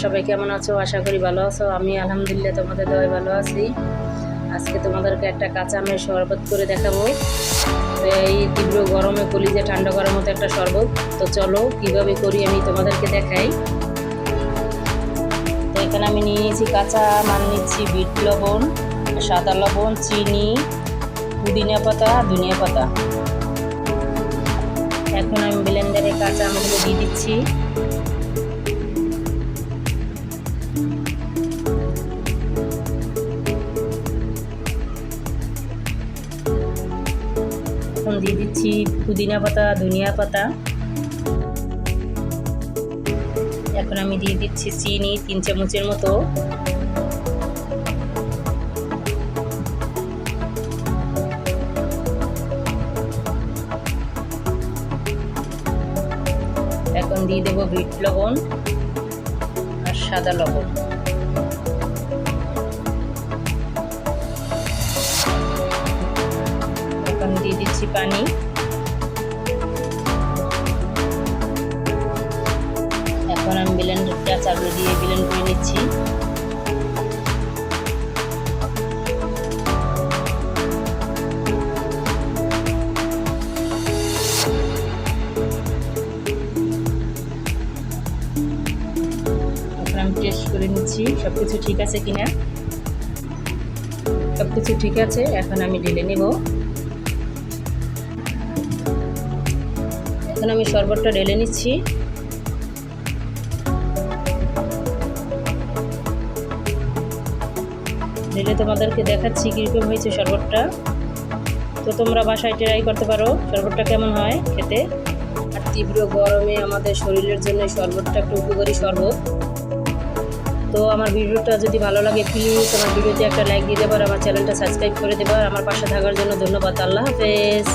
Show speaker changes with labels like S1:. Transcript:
S1: সবাই কেমন আছো? আশা করি ভালো আছো। আমি আলহামদুলিল্লাহ তোমাদের দয়ায় ভালো আছি। আজকে তোমাদেরকে একটা কাঁচা আমের শরবত করে দেখাবো। তো এই তীব্র গরমে কলিজা ঠান্ডা করার মতো একটা শরবত। তো চলো কীভাবে করি আমি তোমাদেরকে দেখাই। তো এখানে আমি নিয়ে নিয়েছি কাঁচা আম, আর নিচ্ছি বিট লবণ, সাদা লবণ, চিনি, পুদিনা পাতা, ধনিয়া পাতা। এখন আমি ব্লেন্ডারে কাঁচা আমগুলো দিয়ে দিচ্ছি। এখন দিয়ে দিচ্ছি পুদিনা পাতা, ধনিয়া পাতা। এখন আমি দিয়ে দিচ্ছি চিনি 3 চামচের মতো। এখন দিয়ে দেবো বিট লবণ আর সাদা লবণ। এখন দিয়ে দিচ্ছি পানি। এখন আমি ব্লেন্ডারটা চালু দিয়ে ব্লেন্ড করে নিচ্ছি। এখন আমি টেস্ট করে নিচ্ছি সবকিছু ঠিক আছে কিনা। সবকিছু ঠিক আছে, এখন আমি ঢেলে নেব। এখন আমি শরবতটা ঢেলে নিচ্ছি। ঢেলে তোমাদেরকে দেখাচ্ছি কীরকম হয়েছে শরবতটা। তো তোমরা বাসায় ট্রাই করতে পারো শরবতটা কেমন হয় খেতে। আর তীব্র গরমে আমাদের শরীরের জন্য শরবতটা একটা উপকারী শরবত। তো আমার ভিডিওটা যদি ভালো লাগে প্লিজ আমার ভিডিওতে একটা লাইক দিয়ে দেবার, আমার চ্যানেলটা সাবস্ক্রাইব করে দেবার। আমার পাশে থাকার জন্য ধন্যবাদ। আল্লাহ হাফেজ।